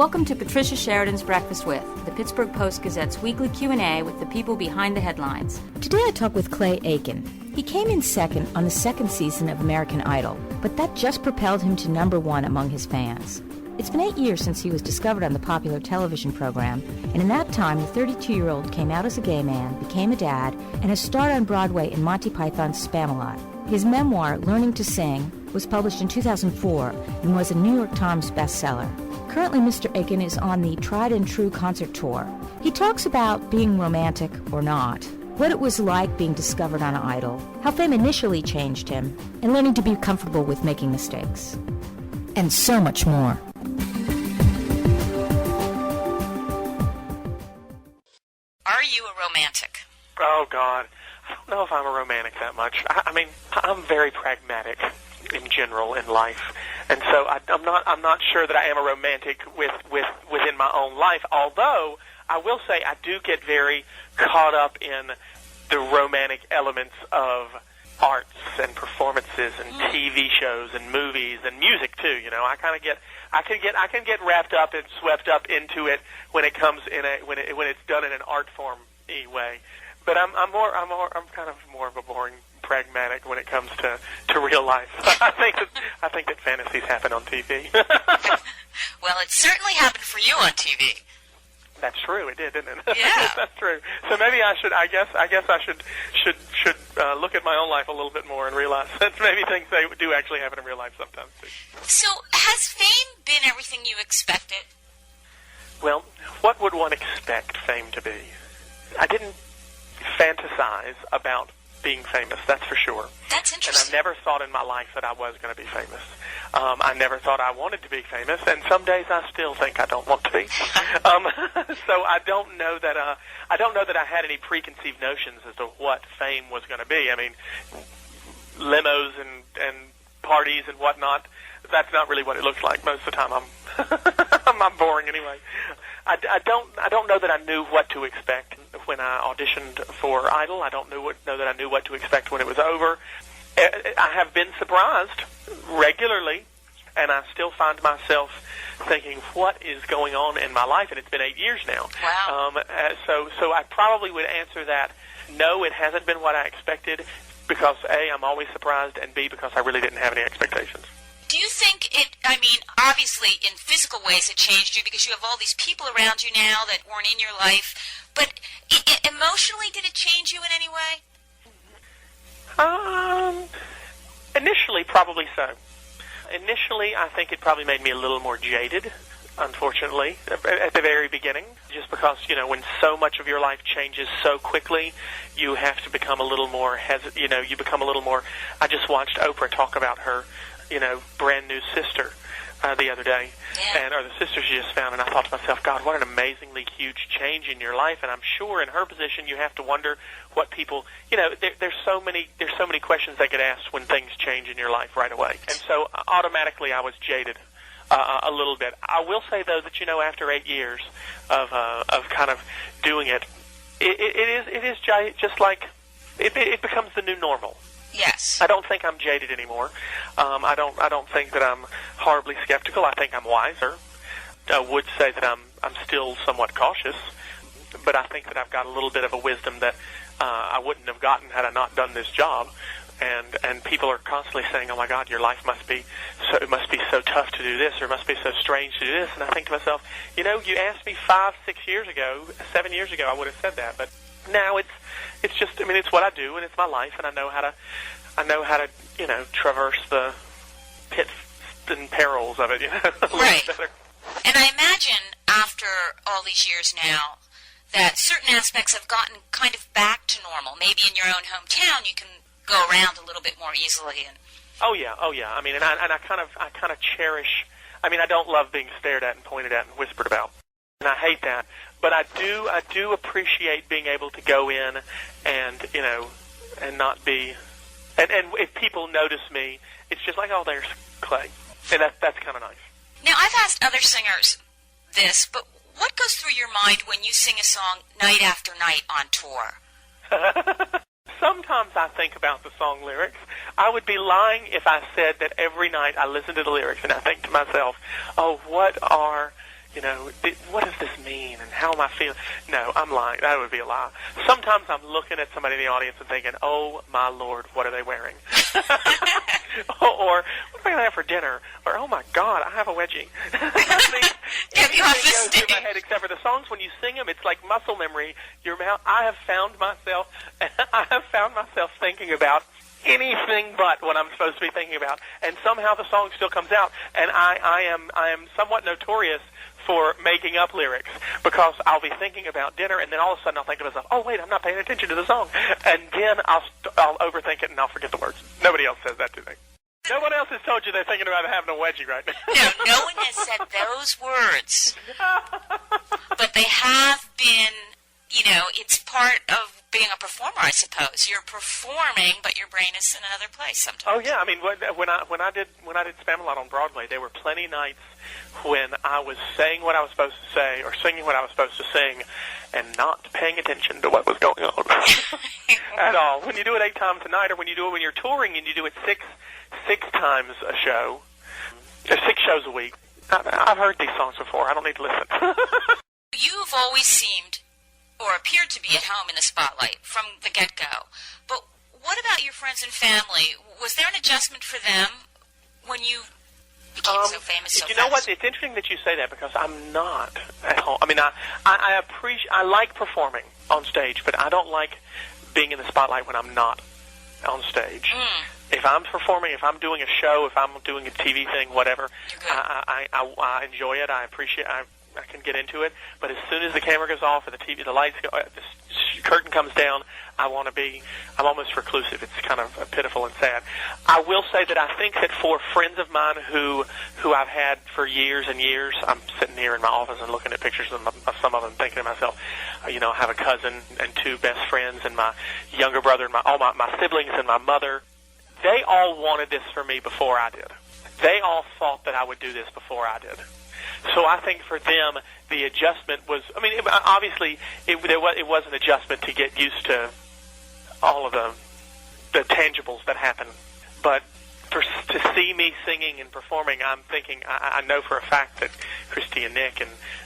Welcome to Patricia Sheridan's Breakfast With, the Pittsburgh Post-Gazette's weekly Q&A with the people behind the headlines. Today I talk with Clay Aiken. He came in second on the second season of American Idol, but that just propelled him to number one among his fans. It's been 8 years since he was discovered on the popular television program, and in that time the 32-year-old came out as a gay man, became a dad, and has starred on Broadway in Monty Python's Spamalot. His memoir, Learning to Sing, was published in 2004 and was a New York Times bestseller. Currently, Mr. Aiken is on the Tried and True concert tour. He talks about being romantic or not, what it was like being discovered on Idol, how fame initially changed him, and learning to be comfortable with making mistakes. And so much more. Are you a romantic? Oh, God. I don't know if I'm a romantic that much. I mean, I'm very pragmatic in general in life, and so I'm not sure that I am a romantic within my own life. Although I will say I do get very caught up in the romantic elements of arts and performances and TV shows and movies and music too. You know, I can get wrapped up and swept up into it when it comes when it's done in an art form way. But I'm kind of more of a boring pragmatic when it comes to real life. I think that fantasies happen on TV. Well, it certainly happened for you on TV. That's true. It did, didn't it? Yeah. That's true. So maybe I should. I guess I should look at my own life a little bit more and realize that maybe things they do actually happen in real life sometimes too. So, has fame been everything you expected? Well, what would one expect fame to be? I didn't fantasize about being famous, that's for sure. That's interesting. And I never thought in my life that I was going to be famous. I never thought I wanted to be famous, and some days I still think I don't want to be. So I don't know that I had any preconceived notions as to what fame was going to be. I mean, limos and parties and whatnot, that's not really what it looks like. Most of the time I'm boring anyway. I don't know that I knew what to expect when I auditioned for Idol. I don't know that I knew what to expect when it was over. I have been surprised regularly, and I still find myself thinking, what is going on in my life? And it's been 8 years now. Wow. So I probably would answer that, no, it hasn't been what I expected, because A, I'm always surprised, and B, because I really didn't have any expectations. Do you think obviously in physical ways it changed you because you have all these people around you now that weren't in your life, but emotionally did it change you in any way? Initially, probably so. Initially, I think it probably made me a little more jaded, unfortunately, at the very beginning, just because, when so much of your life changes so quickly, you have to become a little more you become a little more. I just watched Oprah talk about her brand new sister the other day, or the sister she just found, and I thought to myself, God, what an amazingly huge change in your life. And I'm sure in her position you have to wonder what people, there's so many questions that get asked when things change in your life right away. And so automatically I was jaded a little bit. I will say though that after 8 years of kind of doing it, it is just like it becomes the new normal. Yes. I don't think I'm jaded anymore. I don't think that I'm horribly skeptical. I think I'm wiser. I would say that I'm still somewhat cautious, but I think that I've got a little bit of a wisdom that I wouldn't have gotten had I not done this job. And people are constantly saying, "Oh my God, your life must be so tough to do this, or it must be so strange to do this." And I think to myself, you asked me 5, 6 years ago, 7 years ago, I would have said that, but now it's just, it's what I do, and it's my life, and I know how to traverse the pits and perils of it, Right. Better. And I imagine after all these years now that certain aspects have gotten kind of back to normal. Maybe in your own hometown you can go around a little bit more easily. And Oh yeah. I kind of cherish. I don't love being stared at and pointed at and whispered about, and I hate that. But I do appreciate being able to go in and and not be, and if people notice me, it's just like, oh, there's Clay, and that's kind of nice. Now, I've asked other singers this, but what goes through your mind when you sing a song night after night on tour? Sometimes I think about the song lyrics. I would be lying if I said that every night I listen to the lyrics and I think to myself, oh, what are what does this mean and how am I feeling? No, I'm lying. That would be a lie. Sometimes I'm looking at somebody in the audience and thinking, oh, my Lord, what are they wearing? Or, what am I going to have for dinner? Or, oh, my God, I have a wedgie. Everything goes through my head except for the songs. When you sing them, it's like muscle memory. Your mouth. I have found myself thinking about anything but what I'm supposed to be thinking about, and somehow the song still comes out. And I am somewhat notorious for making up lyrics, because I'll be thinking about dinner, and then all of a sudden I'll think to myself, oh wait, I'm not paying attention to the song, and then I'll overthink it and I'll forget the words. Nobody else says that to me. No one else has told you they're thinking about having a wedgie right now. No one has said those words, but they have been. It's part of being a performer, I suppose. You're performing, but your brain is in another place sometimes. Oh yeah, I mean, when I did Spamalot on Broadway, there were plenty nights when I was saying what I was supposed to say or singing what I was supposed to sing, and not paying attention to what was going on at all. When you do it 8 times a night, or when you're touring and you do it six times a show, 6 shows a week. I've heard these songs before. I don't need to listen. You've always seemed, or appeared to be, at home in the spotlight from the get-go. But what about your friends and family? Was there an adjustment for them when you became so famous so fast? You know what? It's interesting that you say that, because I'm not at home. I mean, I like performing on stage, but I don't like being in the spotlight when I'm not on stage. If I'm performing, if I'm doing a show, if I'm doing a TV thing, whatever, I enjoy it. I appreciate it. I can get into it, but as soon as the camera goes off or the lights go, the curtain comes down, I'm almost reclusive. It's kind of pitiful and sad. I will say that I think that for friends of mine who I've had for years and years, I'm sitting here in my office and looking at pictures of some of them, thinking to myself, I have a cousin and 2 best friends and my younger brother and all my siblings and my mother. They all wanted this for me before I did. They all thought that I would do this before I did. So I think for them, the adjustment was, obviously, it was an adjustment to get used to all of the tangibles that happen. But to see me singing and performing, I'm thinking, I know for a fact that Christy and Nick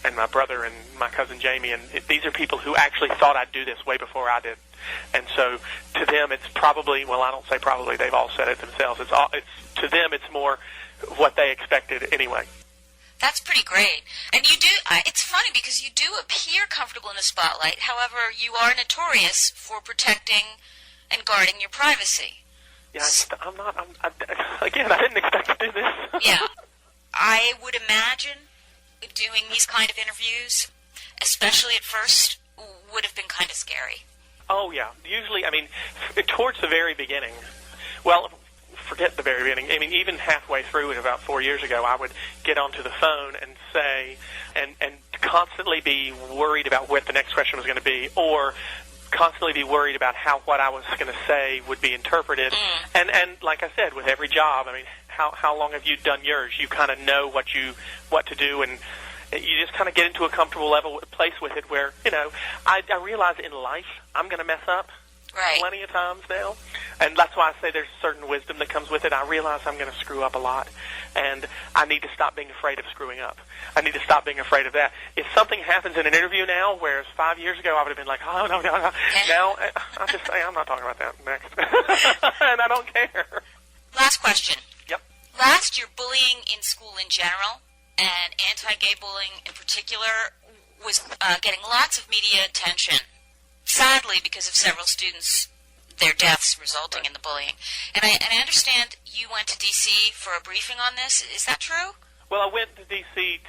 and my brother and my cousin Jamie, and these are people who actually thought I'd do this way before I did. And so to them, it's probably, well, I don't say probably, they've all said it themselves. To them, it's more what they expected anyway. That's pretty great. And you do, it's funny because you do appear comfortable in the spotlight. However, you are notorious for protecting and guarding your privacy. Yeah, again, I didn't expect to do this. Yeah. I would imagine doing these kind of interviews, especially at first, would have been kind of scary. Oh, yeah. Usually, towards the very beginning, well, forget the very beginning. Even halfway through it, about 4 years ago, I would get onto the phone and say, and constantly be worried about what the next question was going to be, or constantly be worried about what I was going to say would be interpreted. And like I said, with every job, how long have you done yours? You kind of know what to do, and you just kind of get into a comfortable place with it where, I realize in life I'm going to mess up. Right. Plenty of times now. And that's why I say there's a certain wisdom that comes with it. I realize I'm going to screw up a lot, and I need to stop being afraid of screwing up. I need to stop being afraid of that. If something happens in an interview now, whereas 5 years ago I would have been like, oh, no. Now, I just say, I'm not talking about that next. And I don't care. Last question. Yep. Last year, bullying in school in general, and anti-gay bullying in particular, was getting lots of media attention. Sadly, because of several students, their deaths resulting in the bullying. And I understand you went to D.C. for a briefing on this. Is that true? Well, I went to D.C.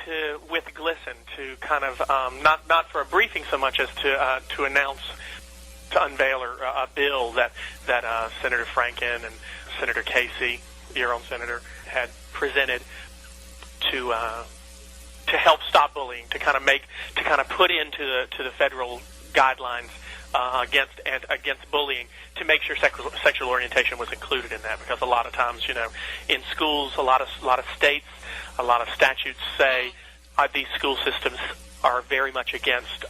with GLSEN to kind of, not for a briefing so much as to announce, to unveil a bill that Senator Franken and Senator Casey, your own senator, had presented to help stop bullying, to kind of put into the federal guidelines against bullying, to make sure sexual orientation was included in that, because a lot of times, in schools, a lot of states, a lot of statutes say these school systems are very much against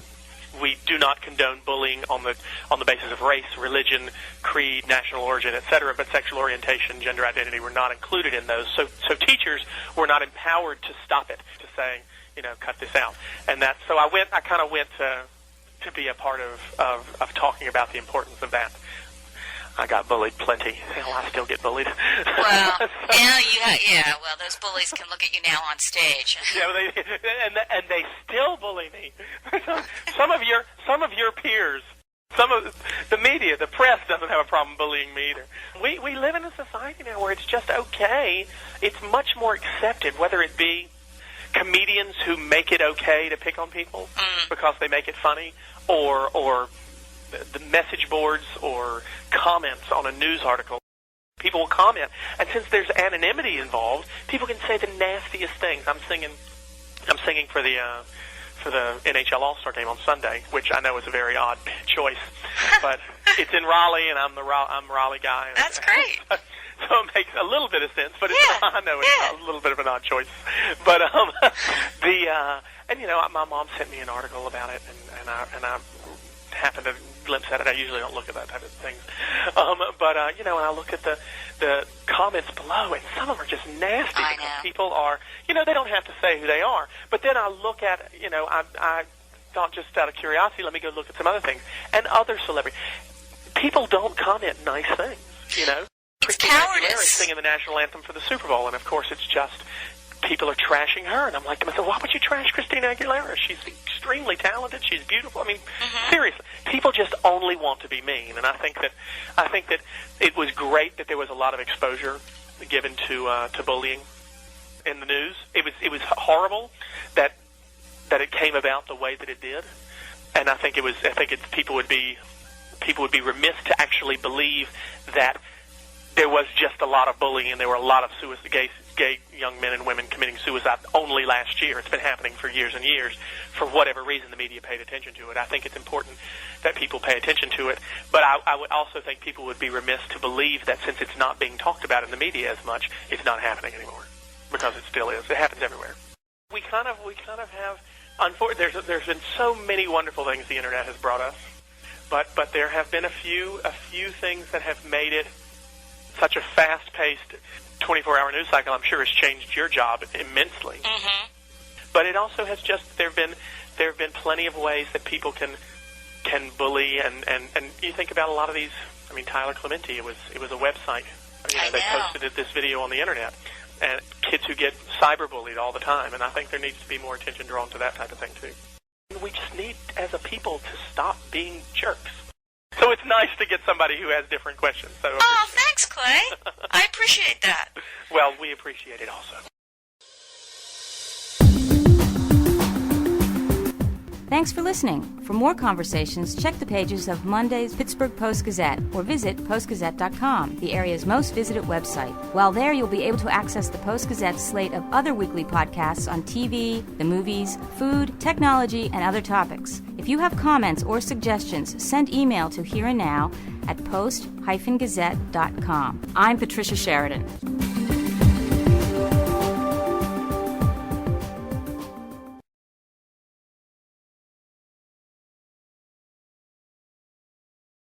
we do not condone bullying on the basis of race, religion, creed, national origin, etc., but sexual orientation, gender identity were not included in those. So teachers were not empowered to stop it, to saying, cut this out. And so I kind of went to be a part of talking about the importance of that. I got bullied plenty. Hell, I still get bullied. Well, well, those bullies can look at you now on stage. Yeah, and they still bully me. Some of your peers, some of the media, the press doesn't have a problem bullying me either. We live in a society now where it's just okay. It's much more accepted, whether it be comedians who make it okay to pick on people because they make it funny, or the message boards or comments on a news article. People will comment, and since there's anonymity involved, people can say the nastiest things. I'm singing for the NHL All-Star game on Sunday, which I know is a very odd choice, but it's in Raleigh, and I'm a Raleigh guy. That's great. So it makes a little bit of sense, but I know it's a little bit of an odd choice. But my mom sent me an article about it, and I happened to glimpse at it. I usually don't look at that type of things. But and I look at the comments below, and some of them are just nasty. I because know. people are, they don't have to say who they are. But then I look at, I thought just out of curiosity, let me go look at some other things. And other celebrities. People don't comment nice things, It's Christina Aguilera is cowardice. singing the national anthem for the Super Bowl, and of course it's just people are trashing her, and I'm like to myself, why would you trash Christina Aguilera? She's extremely talented. She's beautiful. I mean, seriously, people just only want to be mean, and I think that it was great that there was a lot of exposure given to bullying in the news. It was horrible that it came about the way that it did, and I think people would be remiss to actually believe that there was just a lot of bullying and there were a lot of gay young men and women committing suicide only last year. It's been happening for years and years. For whatever reason, the media paid attention to it. I think it's important that people pay attention to it, but I would also think people would be remiss to believe that since it's not being talked about in the media as much, it's not happening anymore, because it still is. It happens everywhere. We kind of have. Unfortunately, there's been so many wonderful things the internet has brought us, but there have been a few things that have made it such a fast-paced 24-hour news cycle. I'm sure has changed your job immensely. Mm-hmm. But it also has there have been plenty of ways that people can bully, and you think about a lot of these. I mean, Tyler Clementi, it was a website. They posted this video on the internet, and kids who get cyberbullied all the time. And I think there needs to be more attention drawn to that type of thing too. We just need, as a people, to stop being jerks. So it's nice to get somebody who has different questions. So Thanks, Clay. I appreciate that. Well, we appreciate it also. Thanks for listening. For more conversations, check the pages of Monday's Pittsburgh Post-Gazette or visit postgazette.com, the area's most visited website. While there, you'll be able to access the Post-Gazette's slate of other weekly podcasts on TV, the movies, food, technology, and other topics. If you have comments or suggestions, send email to here and now at post-gazette.com. I'm Patricia Sheridan.